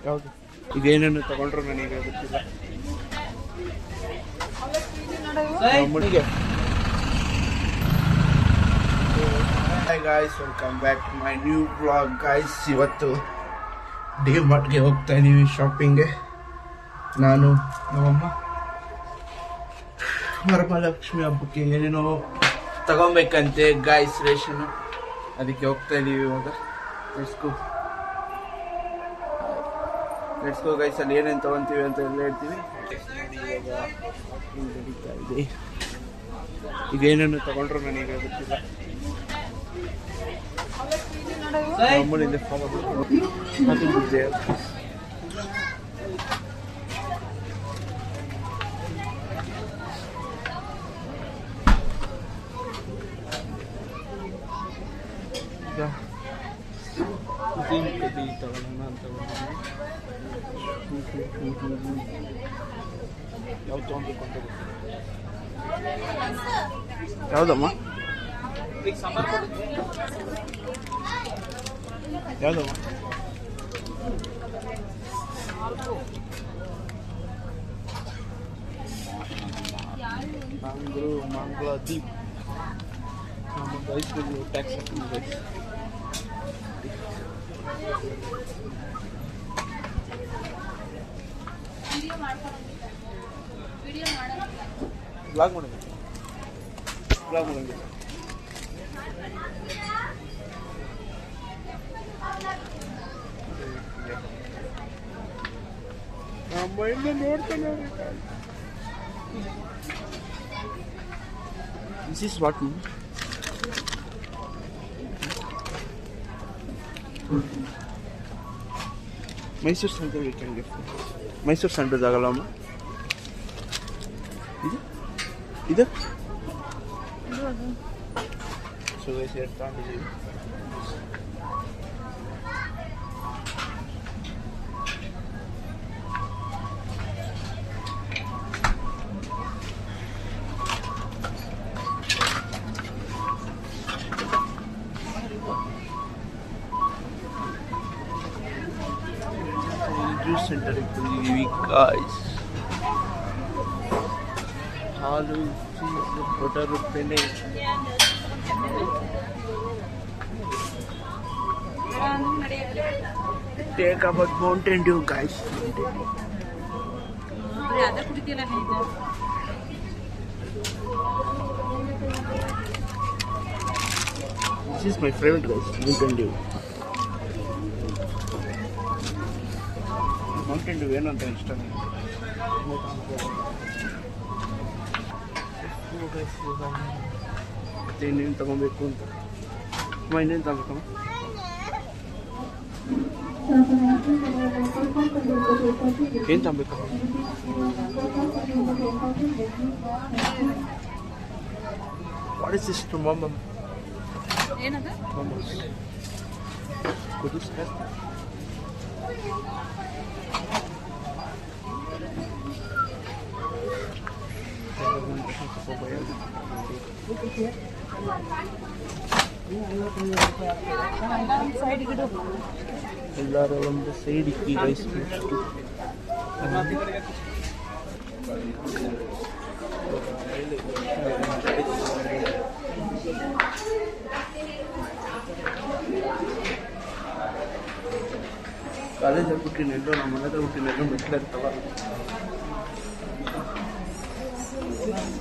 ಯಾವುದು ಇದೇನೇನು ತಗೊಂಡ್ರು ನನಗೆ ಗೊತ್ತಿಲ್ಲ. Hi guys, welcome back to my new blog guys. ಇವತ್ತು ಡಿ ಮಾರ್ಟ್ಗೆ ಹೋಗ್ತಾ ಇದ್ದೀವಿ ಶಾಪಿಂಗ್ಗೆ. ನಾನು ನಮ್ಮಮ್ಮ ವರಮಹಾಲಕ್ಷ್ಮಿ ಹಬ್ಬಕ್ಕೆ ಏನೇನೋ ತಗೊಬೇಕಂತೆ ಗಾಯ್ಸ್, ರೇಷನು. ಅದಕ್ಕೆ ಹೋಗ್ತಾ ಇದ್ದೀವಿ ಇವಾಗ. Let's go guys. ಅಲ್ಲಿ ಏನೇನು ತೊಗೊತೀವಿ ಅಂತ ಎಲ್ಲ ಹೇಳ್ತೀವಿ. ನಡೀತಾ ಇದೆ. ಈಗ ಏನೇನು ತಗೊಂಡ್ರು ನನಗೆ ಗೊತ್ತಿಲ್ಲ. ಅಮ್ಮನಿಂದ ತಗೊಳ್ಳೋಣ ಅಂತ ಯಾವ್ದು ತೊಗೊಬೇಕು ಅಂತ ಗೊತ್ತಿಲ್ಲ. ಯಾವುದಮ್ಮ ಯಾವುದಮ್ಮ ಮಂಗಳ ದೀಪ್ ನಮ್ಮದು ಐಸ್ಕ್ರೀಮ್ ಟ್ಯಾಕ್ಸ್ ಹಾಕಿದೆ. ಬ್ಲಾಗ್ ಮಾಡೋದು ನಮ್ಮ ಇನ್ನು ನೋಡ್ತಾನೆ. This is what Mysuru central weekend gift. Mysuru central ಆಗಲ್ಲ ಅಮ್ಮ. ಇದು ಸೊ ಸೇರ್ ತಗೊಂಡಿದ್ದೀವಿ. ಜ್ಯೂಸ್ ಸೆಂಟರ್ ಇದ್ದೀವಿ ಗಾಯ್ಸ್. ಹಾಲು, ಚೀಸ್, ಬಟರ್, ಬೆಣ್ಣೆ. Take about Mountain Dew guys. This is my favorite guys, Mountain Dew. Mountain Dew ಏನು ಅಂತ ಇಷ್ಟ ನನಗೆ. ಮತ್ತೆ ಇನ್ನೇನು ತಗೊಬೇಕು ಅಂತ. ಇನ್ನೇನು ತಗೋಬೇಕಮ್ಮ? ಏನು ತಗೋಬೇಕು? ವಾಟ್ ಇಸ್ ದಿಸ್ ಮೊಮಮ್? ಏನದ? ಮೊಮಮ್ಸ್. Could you start? ಎಲ್ಲರೂ ಒಂದು ಸೈಡ್ ಇಕ್ಕಿ ರೈಸ್ ಎಷ್ಟು ಕಾಲೇಜಲ್ಲಿ ಹುಟ್ಟಿನೆಲ್ಲೋ ನಮ್ಮ ಮನೆ ಹತ್ರ ಹುಟ್ಟಿನೆಲ್ಲೋ ಮೆಟ್ಲ ಇರ್ತವ.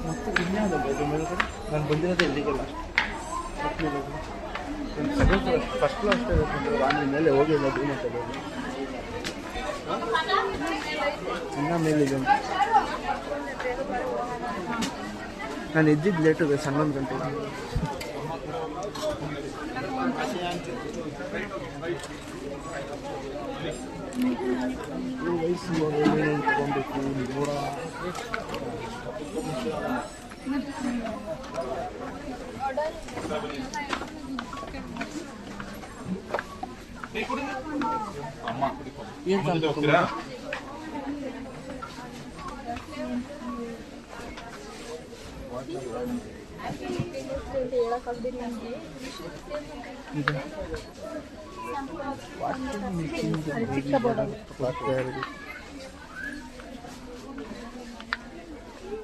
ಮತ್ತೆ ಇನ್ಯಾವುದು ಮೇಲ್ಗಡೆ ನಾನು ಬಂದಿರೋದೇ ಇಲ್ಲಿಗೆಲ್ಲ ಸೆಕೆಂಡ್ ಫಸ್ಟ್ ಕ್ಲಾಸ್ ಆಮೇಲೆ ಮೇಲೆ ಹೋಗಿಲ್ಲ. ಇನ್ನ ಮೇಲಿದೆ. ನಾನು ಎದ್ದಿದ್ದು ಲೇಟು, 11 ಗಂಟೆಗೆ. ವಯಸ್ಸು ಏನೇನು ತಗೊಬೇಕು ನೋಡ. ಏನು ತಗೊಬೇಕು?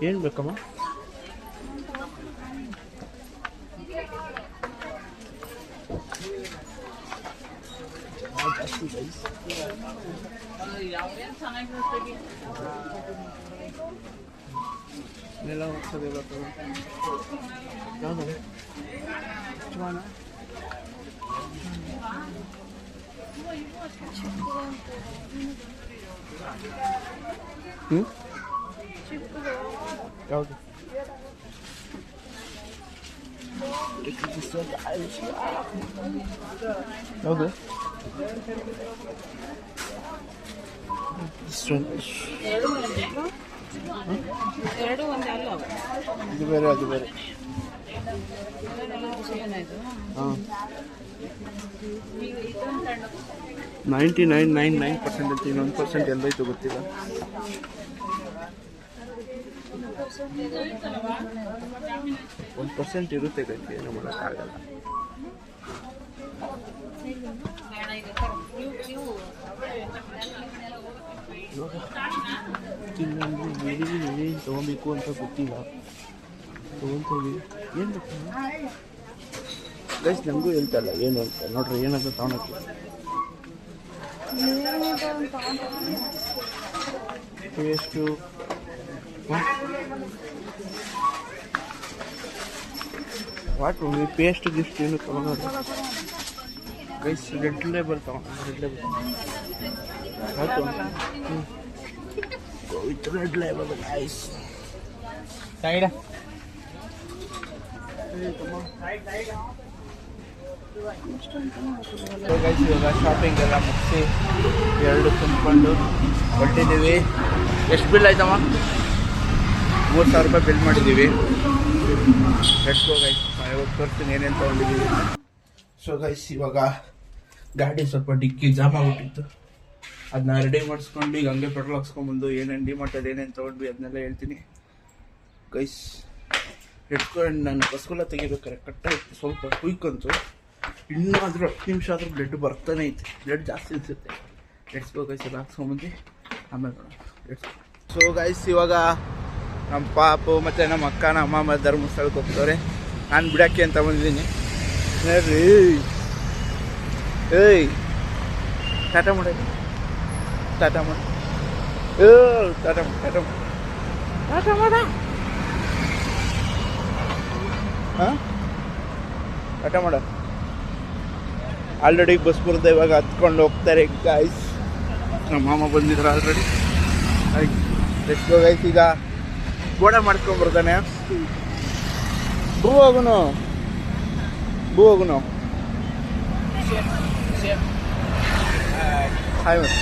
ಏನು ಬೇಕಮ್ಮ? ಎಲ್ಲ ಹೋಗ್ತದೆ ಯಾವುದು ಯಾವುದು ಯಾವುದು ಎರಡು ಒಂದೇ ಅಲ್ಲ ಇದು ಬೇರೆ ಅದು ಬೇರೆ. ಹಾಂ 99.99% ಅಂತ ಇನ್ನೊಂದು ಪರ್ಸೆಂಟ್ ಎಲ್ಲೈತು ಗೊತ್ತಿಲ್ಲ. ಒಂದು ಪರ್ಸೆಂಟ್ ಇರುತ್ತೆ ಗಂಟೆ, ಏನು ಮಾಡೋಕ್ಕಾಗಲ್ಲ. ಏನೇನು ತೊಗೊಬೇಕು ಅಂತ ಗೊತ್ತಿಲ್ಲ. ತೊಗೊತೀವಿ. ಏನು ಬೇಕು ಗೈಸ್, ನನಗೂ ಹೇಳ್ತಲ್ಲ ಏನು ಅಂತ. ನೋಡ್ರಿ ಏನಾದ್ರು ತೊಗೊಳಕ್ಕೆ ಎಷ್ಟು ವಾಟ್ ಪೇಸ್ಟ್ ಗಿಸ್ಟ್ ಏನು ತೊಗೊಳೋದು ಗೈಸ್. ರೆಡ್ ಲೇಬಲ್ ತೊಗೊಂಡು ರೆಡ್ ಲೇಬಲ್ ಆಯಿತು. With red label guys. Side guys, ಇವಾಗ ಶಾಪಿಂಗ್ ಎಲ್ಲ ಮುಗಿಸಿ ಎರಡು ತುಂಬಿಕೊಂಡು ಹೊರಟಿದ್ದೀವಿ. ಎಷ್ಟು ಬಿಲ್ ಆಯ್ತಮ್ಮ? 3000 ರೂಪಾಯಿ ಬಿಲ್ ಮಾಡಿದ್ದೀವಿ. Let's go guys. ಇವಾಗ ತೋರಿಸ್ತೀನಿ ಏನೇನು ತೊಗೊಂಡಿದ್ದೀವಿ. ಸೊ ಗೈಸ್, ಇವಾಗ ಗಾಡಿ ಸ್ವಲ್ಪ ಡಿಕ್ಕಿ ಜಾಮ್ ಆಗಿಬಿಟ್ಟಿತ್ತು. ಅದನ್ನ ರೆಡಿ ಮಾಡಿಸ್ಕೊಂಡು ಈಗ ಹಂಗೆ ಪೆಟ್ರೋಲ್ ಹಾಕ್ಸ್ಕೊಂಡ್ಬಂದು ಏನೇನು ಡಿಮಾರ್ಟಲ್ಲಿ ಏನೇನು ತೊಗೊಂಡ್ವಿ ಅದನ್ನೆಲ್ಲ ಹೇಳ್ತೀನಿ ಗೈಸ್. ಇಟ್ಕೊಂಡು ನಾನು ಬಸ್ಗೆಲ್ಲ ತೆಗಿಬೇಕಾರೆ ಕಟ್ಟಾಗಿ ಸ್ವಲ್ಪ ಕುಯ್ಕಂತು. ಇನ್ನೂ 10 ನಿಮಿಷ ಆದರೂ ಬ್ಲಡ್ ಬರ್ತಾನೆ ಐತೆ. ಬ್ಲಡ್ ಜಾಸ್ತಿ ಅನಿಸುತ್ತೆ. ಲೆಟ್ಸ್ ಗೋ ಗೈಸ್, ಎಲ್ಲ ಹಾಕ್ಸ್ಕೊಂಬಂದು ಆಮೇಲೆ ಲೆಟ್ಸ್ ಗೋ. ಸೊ ಗೈಸ್, ಇವಾಗ ನಮ್ಮ ಪಾಪು ಮತ್ತು ನಮ್ಮ ಅಕ್ಕ ನಮ್ಮ ಅಮ್ಮ ಧರ್ಮಸ್ಥಳಕ್ಕೆ ಹೋಗ್ತವ್ರೆ. ನಾನು ಬಿಡೋಕ್ಕೆ ಅಂತ ಬಂದಿದ್ದೀನಿ. ನೋಡ್ರಿ, ಏಯ್ ಟಾಟಾ ಮಾಡಿ, ಟಾಟಾ ಮಾಡಿ, ಟಾಟಾ ಮಾಡಿ, ಟಾಟಾ ಮಾಡಿ, ಟಾಟಾ ಮಾಡ. ಹಾಂ, ಟಾಟಾ ಮಾಡ. ಆಲ್ರೆಡಿ ಬಸ್ ಬರುತ್ತೆ, ಇವಾಗ ಹತ್ಕೊಂಡು ಹೋಗ್ತಾರೆ ಗಾಯ್ಸ್. ನಮ್ಮ ಮಾಮ ಬಂದಿದ್ರು ಆಲ್ರೆಡಿ. ಆಯ್ತು, ಎಷ್ಟು ಗೈಸ್. ಈಗ ಗೋಡ ಮಾಡ್ಕೊಂಡ್ಬರ್ತಾನೆ. ಬೂ ಹೋಗುನು, ಬೂ ಹೋಗುನು. ಹಾಯ್ ಮಾಡಿ.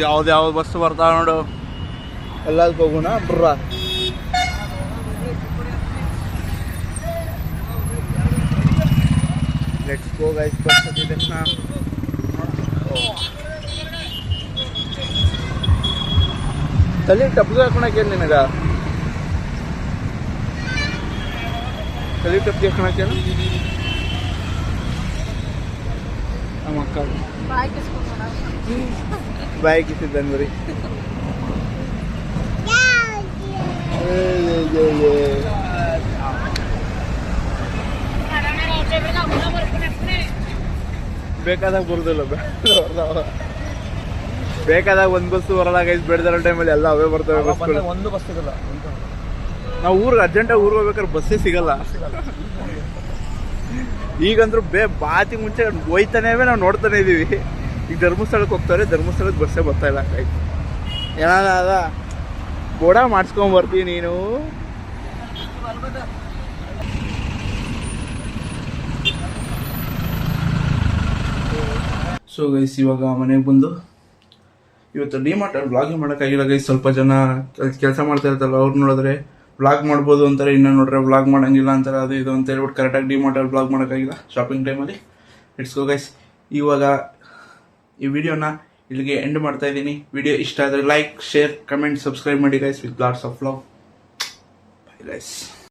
ಯಾವ್ದು ಬಸ್ ಬರ್ತಾವ ನೋಡು, ಎಲ್ಲದಕ್ಕೆ ಹೋಗೋಣ ಬ್ರ. Let's go guys. ಬಸ್ ಹತ್ತಿದ ತಕ್ಷಣ ತಲೆ ಟಪ್ಗೆ ಹಾಕೊಳಕ್ಕೆ ನಿನಗ, ತಲೆ ಟಪ್ಗೆ ಹಾಕೊಳಕ್ಕೇನು ನಮ್ಮ ಅಕ್ಕ ಬಾಯಿ ಕಿಸಿದ್ದಾನೆ ಬರೀ. ಬೇಕಾದಾಗ ಬರುದಿಲ್ಲ, ಬೇಕಾದಾಗ ಒಂದು ಬಸ್ಸು ಬರಲ್ಲ ಗೈಸ್. ಬೆಳೆದಿರೋ ಟೈಮಲ್ಲಿ ಎಲ್ಲ ಅವೇ ಬರ್ತವೆ ಬಸ್ಗಳು. ಒಂದು ಬಸ್ ಸಿಗಲ್ಲ. ನಾವು ಊರಿಗೆ ಅರ್ಜೆಂಟಾಗಿ ಊರಿಗೆ ಹೋಗ್ಬೇಕಾದ್ರೆ ಬಸ್ಸೇ ಸಿಗಲ್ಲ. ಈಗಂದ್ರೂ ಬಾತಿ ಮುಂಚೆ ಹೋಯ್ತಾನೇ ನಾವು ನೋಡ್ತಾನೆ ಇದೀವಿ. ಈಗ ಧರ್ಮಸ್ಥಳಕ್ಕೆ ಹೋಗ್ತಾರೆ, ಧರ್ಮಸ್ಥಳಕ್ಕೆ ಬಸ್ಸೇ ಬರ್ತಾ ಇಲ್ಲ. ಏನಾದ ಗೋಡ ಮಾಡಿಸ್ಕೊಂಬರ್ತೀವಿ ನೀನು. ಸೊ ಗೈಸ್, ಇವಾಗ ಮನೆಗೆ ಬಂದು ಇವತ್ತು ಡಿಮಾರ್ಟಲ್ಲಿ ವ್ಲಾಗಿಂಗ್ ಮಾಡೋಕ್ಕಾಗಿಲ್ಲ ಗೈಸ್. ಸ್ವಲ್ಪ ಜನ ಕೆಲಸ ಮಾಡ್ತಾ ಇರ್ತಾರಲ್ಲ, ಅವ್ರು ನೋಡಿದ್ರೆ ವ್ಲಾಗ್ ಮಾಡ್ಬೋದು ಅಂತಾರೆ, ಇನ್ನೂ ನೋಡ್ರೆ ವ್ಲಾಗ್ ಮಾಡೋಂಗಿಲ್ಲ ಅಂತಾರೆ. ಅದು ಇದು ಅಂತ ಹೇಳ್ಬಿಟ್ಟು ಕರೆಕ್ಟಾಗಿ ಡಿಮಾರ್ಟಲ್ಲಿ ವ್ಲಾಗ್ ಮಾಡೋಕ್ಕಾಗಿಲ್ಲ ಶಾಪಿಂಗ್ ಟೈಮಲ್ಲಿ. It's go guys. ಇವಾಗ ಈ ವಿಡಿಯೋನ ಇಲ್ಲಿಗೆ ಎಂಡ್ ಮಾಡ್ತಾ ಇದ್ದೀನಿ. ವಿಡಿಯೋ ಇಷ್ಟ ಆದರೆ ಲೈಕ್, ಶೇರ್, ಕಮೆಂಟ್, ಸಬ್ಸ್ಕ್ರೈಬ್ ಮಾಡಿ guys with lots of love. Bye guys.